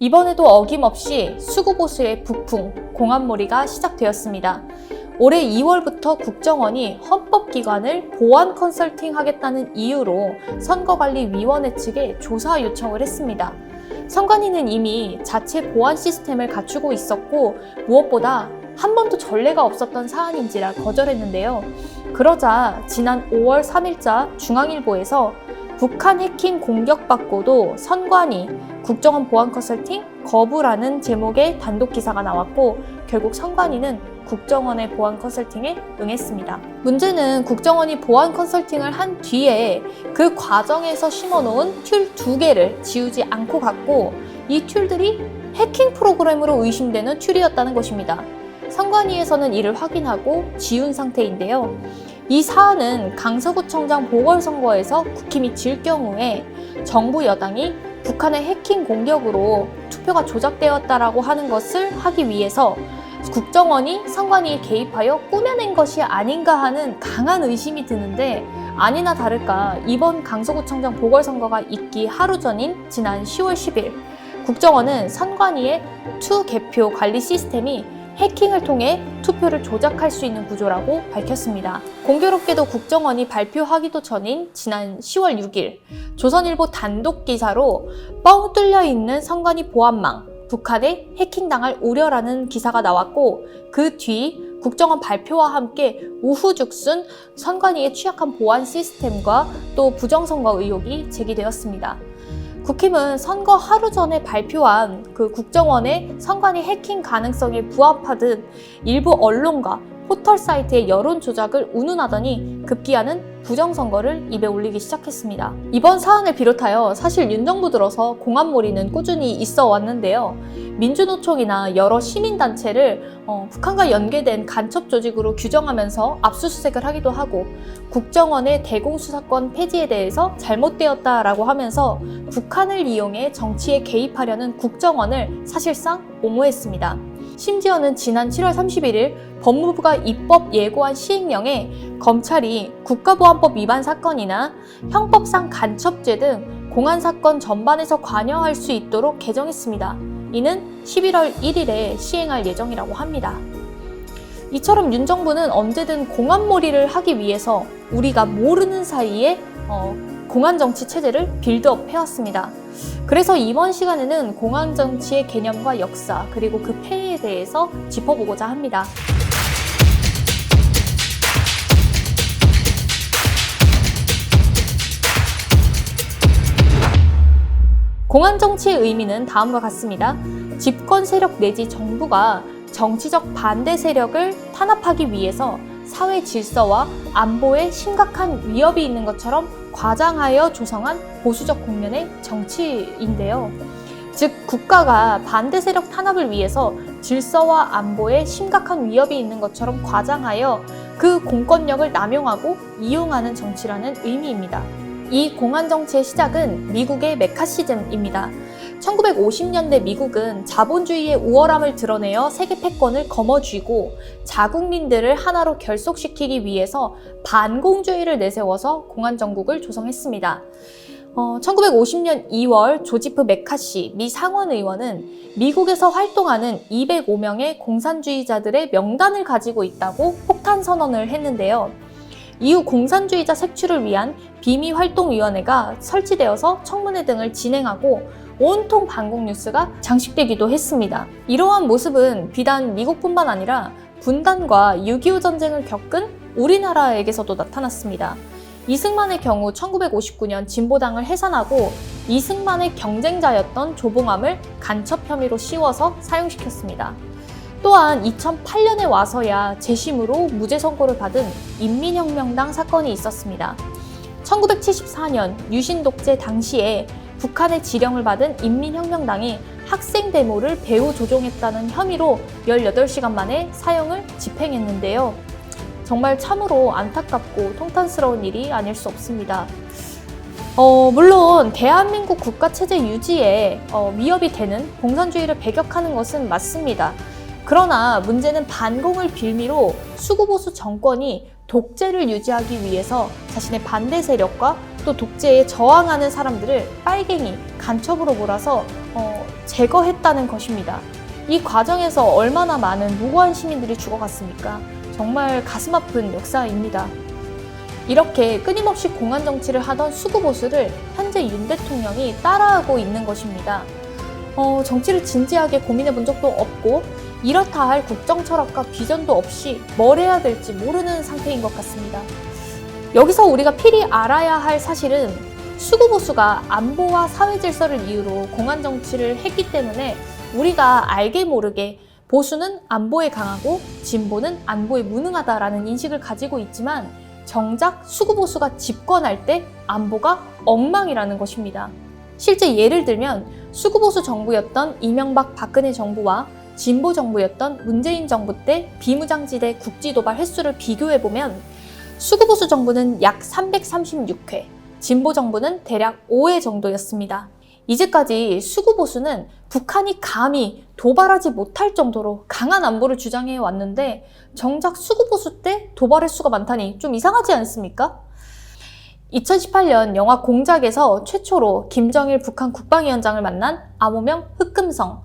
이번에도 어김없이 수구보수의 북풍, 공안몰이가 시작되었습니다. 올해 2월부터 국정원이 헌법기관을 보안 컨설팅 하겠다는 이유로 선거관리위원회 측에 조사 요청을 했습니다. 선관위는 이미 자체 보안 시스템을 갖추고 있었고 무엇보다 한 번도 전례가 없었던 사안인지라 거절했는데요. 그러자 지난 5월 3일자 중앙일보에서 북한 해킹 공격받고도 선관위, 국정원 보안 컨설팅 거부라는 제목의 단독 기사가 나왔고 결국 선관위는 국정원의 보안 컨설팅에 응했습니다. 문제는 국정원이 보안 컨설팅을 한 뒤에 그 과정에서 심어놓은 툴 2개를 지우지 않고 갔고 이 툴들이 해킹 프로그램으로 의심되는 툴이었다는 것입니다. 선관위에서는 이를 확인하고 지운 상태인데요. 이 사안은 강서구청장 보궐선거에서 국힘이 질 경우에 정부 여당이 북한의 해킹 공격으로 투표가 조작되었다라고 하는 것을 하기 위해서 국정원이 선관위에 개입하여 꾸며낸 것이 아닌가 하는 강한 의심이 드는데 아니나 다를까 이번 강서구청장 보궐선거가 있기 하루 전인 지난 10월 10일 국정원은 선관위의 투 개표 관리 시스템이 해킹을 통해 투표를 조작할 수 있는 구조라고 밝혔습니다. 공교롭게도 국정원이 발표하기도 전인 지난 10월 6일 조선일보 단독 기사로 뻥 뚫려 있는 선관위 보안망, 북한에 해킹당할 우려라는 기사가 나왔고 그 뒤 국정원 발표와 함께 우후죽순 선관위의 취약한 보안 시스템과 또 부정선거 의혹이 제기되었습니다. 국힘은 선거 하루 전에 발표한 그 국정원의 선관위 해킹 가능성에 부합하듯 일부 언론과 포털 사이트의 여론 조작을 운운하더니 급기야는 부정선거를 입에 올리기 시작했습니다. 이번 사안을 비롯하여 사실 윤 정부 들어서 공안몰이는 꾸준히 있어 왔는데요. 민주노총이나 여러 시민단체를 북한과 연계된 간첩 조직으로 규정하면서 압수수색을 하기도 하고 국정원의 대공수사권 폐지에 대해서 잘못되었다라고 하면서 북한을 이용해 정치에 개입하려는 국정원을 사실상 옹호했습니다. 심지어는 지난 7월 31일 법무부가 입법 예고한 시행령에 검찰이 국가보안법 위반 사건이나 형법상 간첩죄 등 공안사건 전반에서 관여할 수 있도록 개정했습니다. 이는 11월 1일에 시행할 예정이라고 합니다. 이처럼 윤 정부는 언제든 공안몰이를 하기 위해서 우리가 모르는 사이에 공안정치 체제를 빌드업 해왔습니다. 그래서 이번 시간에는 공안정치의 개념과 역사 그리고 그 폐해에 대해서 짚어보고자 합니다. 공안정치의 의미는 다음과 같습니다. 집권 세력 내지 정부가 정치적 반대 세력을 탄압하기 위해서 사회 질서와 안보에 심각한 위협이 있는 것처럼 과장하여 조성한 보수적 국면의 정치인데요. 즉 국가가 반대 세력 탄압을 위해서 질서와 안보에 심각한 위협이 있는 것처럼 과장하여 그 공권력을 남용하고 이용하는 정치라는 의미입니다. 이 공안정치의 시작은 미국의 메카시즘입니다. 1950년대 미국은 자본주의의 우월함을 드러내어 세계 패권을 거머쥐고 자국민들을 하나로 결속시키기 위해서 반공주의를 내세워서 공안정국을 조성했습니다. 1950년 2월 조지프 메카시 미 상원의원은 미국에서 활동하는 205명의 공산주의자들의 명단을 가지고 있다고 폭탄 선언을 했는데요. 이후 공산주의자 색출을 위한 비미활동위원회가 설치되어서 청문회 등을 진행하고 온통 반공 뉴스가 장식되기도 했습니다. 이러한 모습은 비단 미국뿐만 아니라 분단과 6.25 전쟁을 겪은 우리나라에게서도 나타났습니다. 이승만의 경우 1959년 진보당을 해산하고 이승만의 경쟁자였던 조봉암을 간첩 혐의로 씌워서 사형시켰습니다. 또한 2008년에 와서야 재심으로 무죄 선고를 받은 인민혁명당 사건이 있었습니다. 1974년 유신 독재 당시에 북한의 지령을 받은 인민혁명당이 학생 데모를 배후 조종했다는 혐의로 18시간 만에 사형을 집행했는데요. 정말 참으로 안타깝고 통탄스러운 일이 아닐 수 없습니다. 물론 대한민국 국가체제 유지에 위협이 되는 공산주의를 배격하는 것은 맞습니다. 그러나 문제는 반공을 빌미로 수구보수 정권이 독재를 유지하기 위해서 자신의 반대 세력과 또 독재에 저항하는 사람들을 빨갱이, 간첩으로 몰아서 제거했다는 것입니다. 이 과정에서 얼마나 많은 무고한 시민들이 죽어갔습니까? 정말 가슴 아픈 역사입니다. 이렇게 끊임없이 공안 정치를 하던 수구보수를 현재 윤 대통령이 따라하고 있는 것입니다. 정치를 진지하게 고민해 본 적도 없고 이렇다 할 국정 철학과 비전도 없이 뭘 해야 될지 모르는 상태인 것 같습니다. 여기서 우리가 필히 알아야 할 사실은 수구보수가 안보와 사회 질서를 이유로 공안 정치를 했기 때문에 우리가 알게 모르게 보수는 안보에 강하고 진보는 안보에 무능하다라는 인식을 가지고 있지만 정작 수구보수가 집권할 때 안보가 엉망이라는 것입니다. 실제 예를 들면 수구보수 정부였던 이명박 박근혜 정부와 진보 정부였던 문재인 정부 때 비무장지대 국지도발 횟수를 비교해보면 수구보수 정부는 약 336회, 진보 정부는 대략 5회 정도였습니다. 이제까지 수구보수는 북한이 감히 도발하지 못할 정도로 강한 안보를 주장해 왔는데 정작 수구보수 때 도발 횟수가 많다니 좀 이상하지 않습니까? 2018년 영화 공작에서 최초로 김정일 북한 국방위원장을 만난 암호명 흑금성,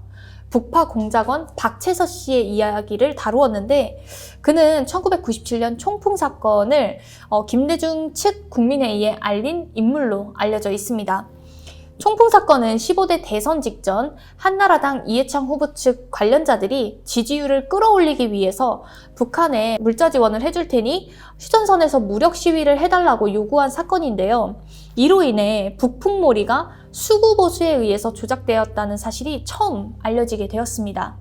북파 공작원 박채서 씨의 이야기를 다루었는데 그는 1997년 총풍 사건을 김대중 측 국민회의에 알린 인물로 알려져 있습니다. 총풍 사건은 15대 대선 직전 한나라당 이해창 후보 측 관련자들이 지지율을 끌어올리기 위해서 북한에 물자 지원을 해줄 테니 휴전선에서 무력 시위를 해달라고 요구한 사건인데요. 이로 인해 북풍몰이가 수구보수에 의해서 조작되었다는 사실이 처음 알려지게 되었습니다.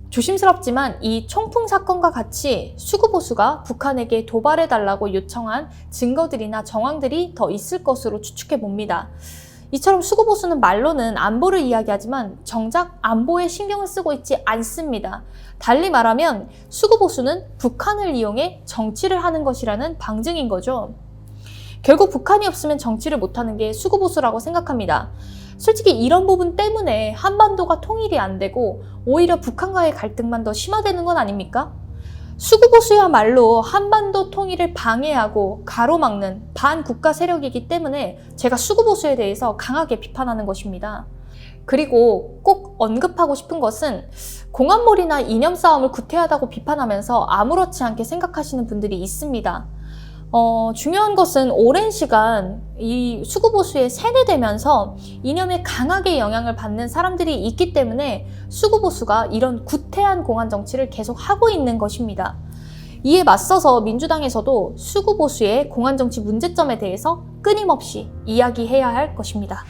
조심스럽지만 이 총풍 사건과 같이 수구보수가 북한에게 도발해달라고 요청한 증거들이나 정황들이 더 있을 것으로 추측해 봅니다. 이처럼 수구보수는 말로는 안보를 이야기하지만 정작 안보에 신경을 쓰고 있지 않습니다. 달리 말하면 수구보수는 북한을 이용해 정치를 하는 것이라는 방증인 거죠. 결국 북한이 없으면 정치를 못하는 게 수구보수라고 생각합니다. 솔직히 이런 부분 때문에 한반도가 통일이 안 되고 오히려 북한과의 갈등만 더 심화되는 건 아닙니까? 수구보수야말로 한반도 통일을 방해하고 가로막는 반국가 세력이기 때문에 제가 수구보수에 대해서 강하게 비판하는 것입니다. 그리고 꼭 언급하고 싶은 것은 공안몰이나 이념 싸움을 구태하다고 비판하면서 아무렇지 않게 생각하시는 분들이 있습니다. 중요한 것은 오랜 시간 이 수구보수에 세뇌되면서 이념에 강하게 영향을 받는 사람들이 있기 때문에 수구보수가 이런 구태한 공안 정치를 계속 하고 있는 것입니다. 이에 맞서서 민주당에서도 수구보수의 공안 정치 문제점에 대해서 끊임없이 이야기해야 할 것입니다.